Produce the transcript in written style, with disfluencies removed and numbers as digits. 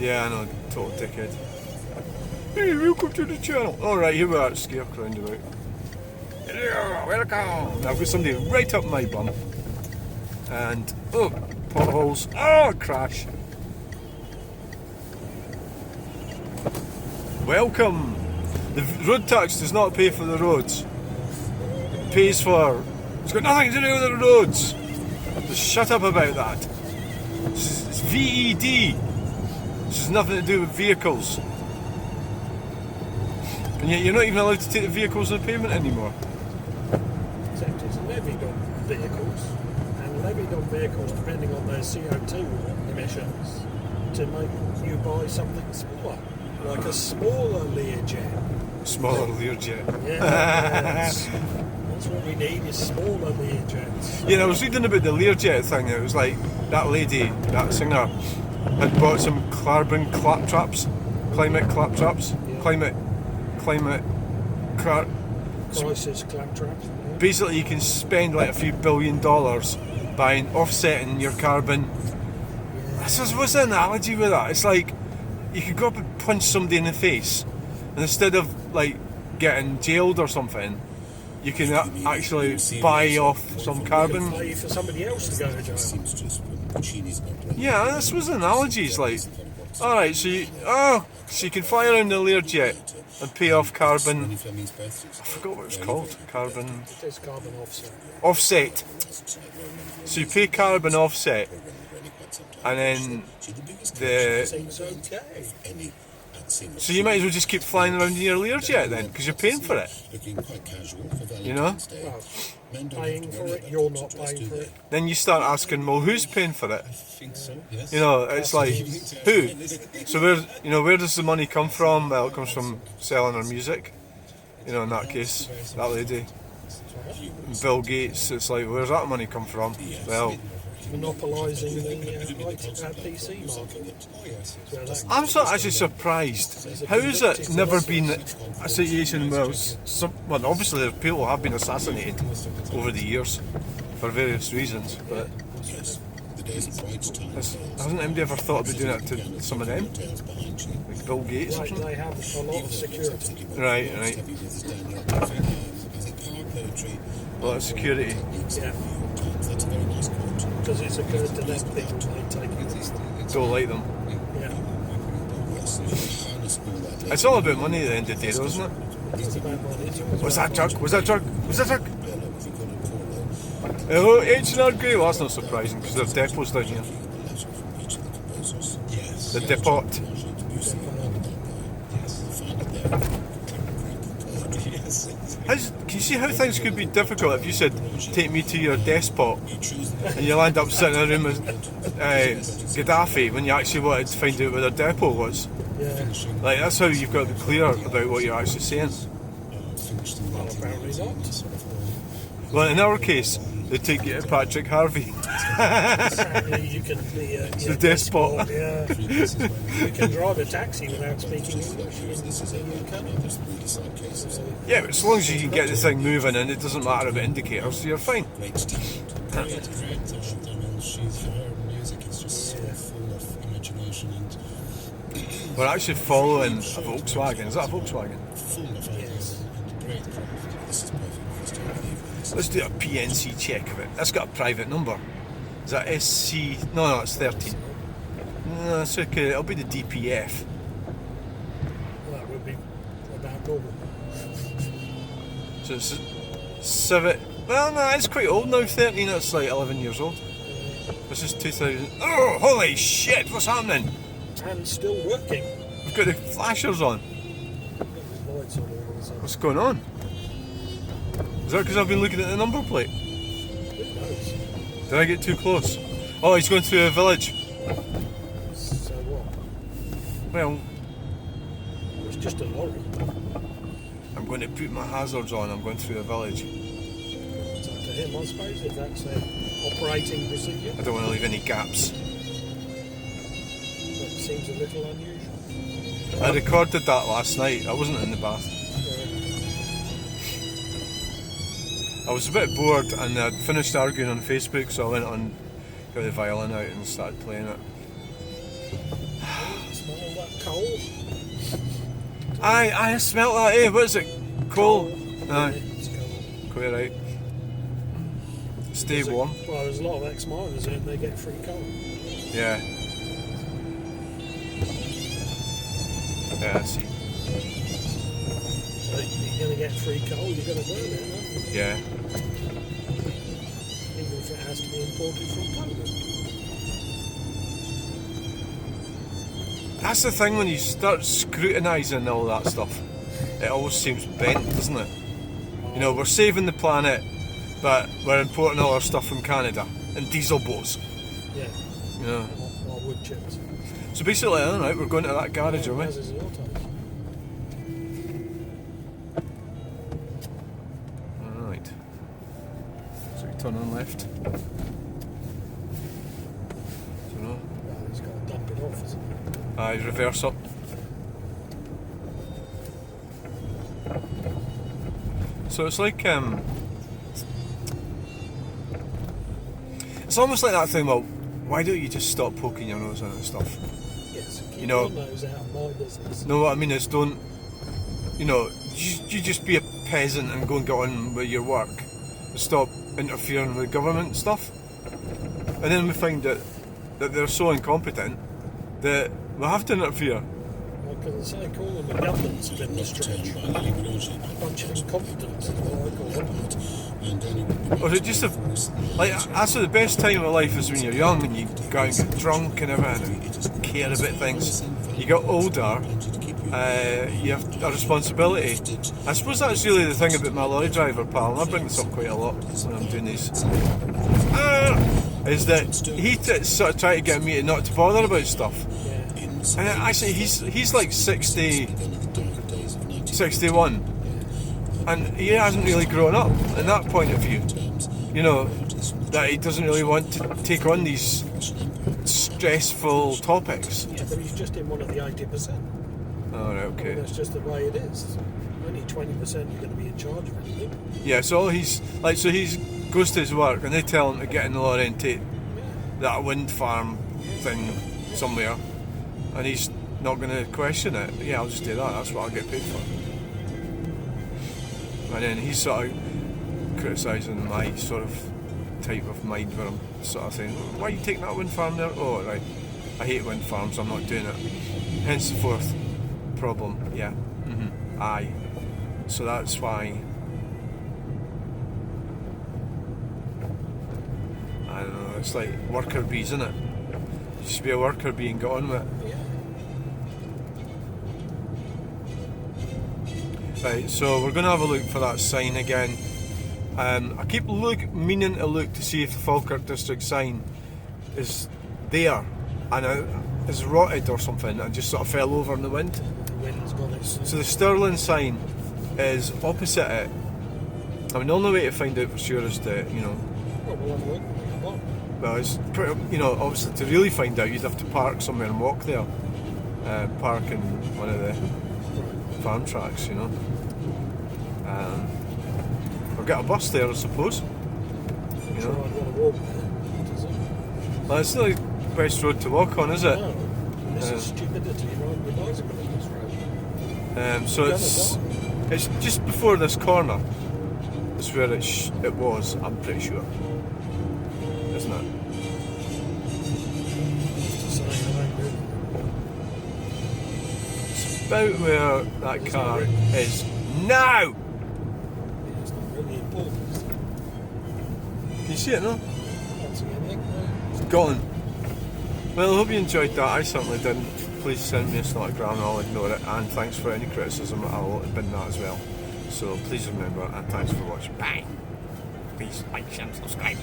Yeah, I know, total dickhead. Hey, welcome to the channel. Alright, here we are at Scarecrow roundabout. Yeah, welcome! Now I've got somebody right up my bum. And, oh, potholes. Oh, crash. Welcome! The road tax does not pay for the roads. It pays for... It's got nothing to do with the roads. Just shut up about that. It's VED. This has nothing to do with vehicles. And yet you're not even allowed to take the vehicles on the pavement anymore. Except it's levied on vehicles, and levied on vehicles depending on their CO2 emissions to make you buy something smaller, like a smaller Learjet. Smaller Learjet. Yeah, that's what we need, is smaller Learjets. Yeah, I was reading about the Learjet thing. It was like that lady, that singer, had bought some carbon claptraps, climate claptraps, Yeah. climate Crisis claptraps. Yeah. Basically, you can spend like a few $1 billion buying offsetting your carbon. So what's the analogy with that? It's like you could go up and punch somebody in the face, and instead of like getting jailed or something, you can actually buy off some carbon. Pay for somebody else to go to jail. Yeah, that's what the analogy is like. Alright, so you can fly around the Learjet and pay off carbon. I forgot what it's called. Carbon It is carbon offset. offset. So you pay carbon offset, and then Seems okay. so you might as well just keep flying around in your Learjet then, because you're paying for it. You know? Well, paying for it, you're not paying for it. Then you start asking, well, who's paying for it? You know, it's like, who? So where does the money come from? Well, it comes from selling our music. You know, in that case, that lady. Bill Gates, it's like, where's that money come from? Well, Monopolising the PC market. So I'm actually surprised. How has it never been a situation where, well, obviously people have been assassinated over the years for various reasons, but hasn't anybody ever thought about doing it to some of them? Like Bill Gates or something? they have a lot of security. Right. A lot of security. Yeah. Because it's occurred to them people they take it. Don't like them. Yeah. It's all about money at the end of the day, though, isn't it? It's about money. It's always Was that about truck? Was that truck? Was that truck? Hello, H&R Grey. Well, that's not surprising because there's depots down here. The depot. Can you see how things could be difficult if you said, take me to your despot, and you'll end up sitting in a room with Gaddafi when you actually wanted to find out where their depot was? Yeah. Like, that's how you've got to be clear about what you're actually saying. Well, apparently not. Well, in our case, they take you to Patrick Harvey. Apparently you can be a The despot. Yeah. You can drive a taxi without speaking English in the UK. Yeah, but as long as you can get the thing moving and it doesn't matter about indicators, you're fine. We're actually following a Volkswagen. Is that a Volkswagen? Yes. Let's do a PNC check of it. That's got a private number. Is that SC? No, it's 13. No, it's okay. It'll be the DPF. That would be about normal. So it's 7. Well, no, it's quite old now. 13. It's like 11 years old. This is 2000. Oh, holy shit! What's happening? And still working. We've got the flashers on. Lights on all of a sudden. What's going on? Is that because I've been looking at the number plate? Who knows? Did I get too close? Oh, he's going through a village. So what? Well, It's just a lorry. I'm going to put my hazards on. I'm going through a village. It's up to him, I suppose, if that's their operating procedure. I don't want to leave any gaps. That seems a little unusual. I recorded that last night. I wasn't in the bath. I was a bit bored and I'd finished arguing on Facebook, so I went on, got the violin out and started playing it. Smart. coal. I smelt that, eh? What is it? Coal? Yeah, Aye, it's coal. quite right. Stay warm. Well, there's a lot of ex-miners and they get free coal. Yeah. Yeah, I see. So you're going to get free coal, you're going to burn it, aren't you? Yeah. Even if it has to be imported from Poland. That's the thing when you start scrutinising all that stuff. It always seems bent, doesn't it? You know, we're saving the planet, but we're importing all our stuff from Canada in diesel boats. Yeah. You know. Or wood chips. So basically, alright, we're going to that garage, are we? As is the autos. Alright. So we turn on left. Don't know. Well, he's got to dump it off, isn't he? Aye, reverse up. So it's like it's almost like that thing. Well, why don't you just stop poking your nose into stuff? Yes, keep You know- your nose out of my business. No, what I mean is don't. You know, you just be a peasant and go and get on with your work. And stop interfering with government stuff. And then we find that they're so incompetent that we have to interfere. What can I say? Call them a government's been the stretch. A bunch of incompetence is what I call them. Or is it just that's the best time of life is when you're young and you go and get drunk and everything and care about things. You get older, you have a responsibility. I suppose that's really the thing about my lorry driver pal, and I bring this up quite a lot when I'm doing these. Is that he sort of trying to get me to not to bother about stuff. Yeah. And actually he's like 60, 61. And he hasn't really grown up in that point of view. You know, that he doesn't really want to take on these stressful topics. Yeah, but he's just in one of the 80%. Alright, Well, okay. that's just the way it is. Only 20% you're going to be in charge of anything. Yeah, so he's goes to his work and they tell him to get in the lorry and take that wind farm thing somewhere. And he's not going to question it. Yeah, I'll just do that. That's what I'll get paid for. And then he's sort of criticising my sort of type of mind where I'm sort of saying, why are you taking that wind farm there? Oh, right. I hate wind farms, I'm not doing it. Henceforth, problem. Yeah. Aye. So that's why. I don't know, it's like worker bees, isn't it? You just be a worker bee and get on with it. Yeah. Right, so we're going to have a look for that sign again. I keep meaning to look to see if the Falkirk District sign is there and is rotted or something and just sort of fell over in the wind. The wind's got its... So the Stirling sign is opposite it. I mean, the only way to find out for sure is to, you know, Well, we'll have a look. well, it's pretty, you know, obviously to really find out you'd have to park somewhere and walk there. Park in one of the farm tracks, you know. Or get a bus there, I suppose. You So know, I'd want to walk there. Does it? well, it's not the best road to walk on, is it? No. And this is stupidity riding the bicycle on this road. So it's just before this corner. Is where it was. I'm pretty sure, isn't it? Just saying, I don't really. It's about where that Is car that is now. Yeah, it's not really important. Is it? Can you see it now? Can't see anything. No. It's gone. Well, I hope you enjoyed that. I certainly didn't. Please send me a snottogram and I'll ignore it. And thanks for any criticism. I'll bin that as well. So please remember, and thanks for watching. Bye. Please like, share, and subscribe.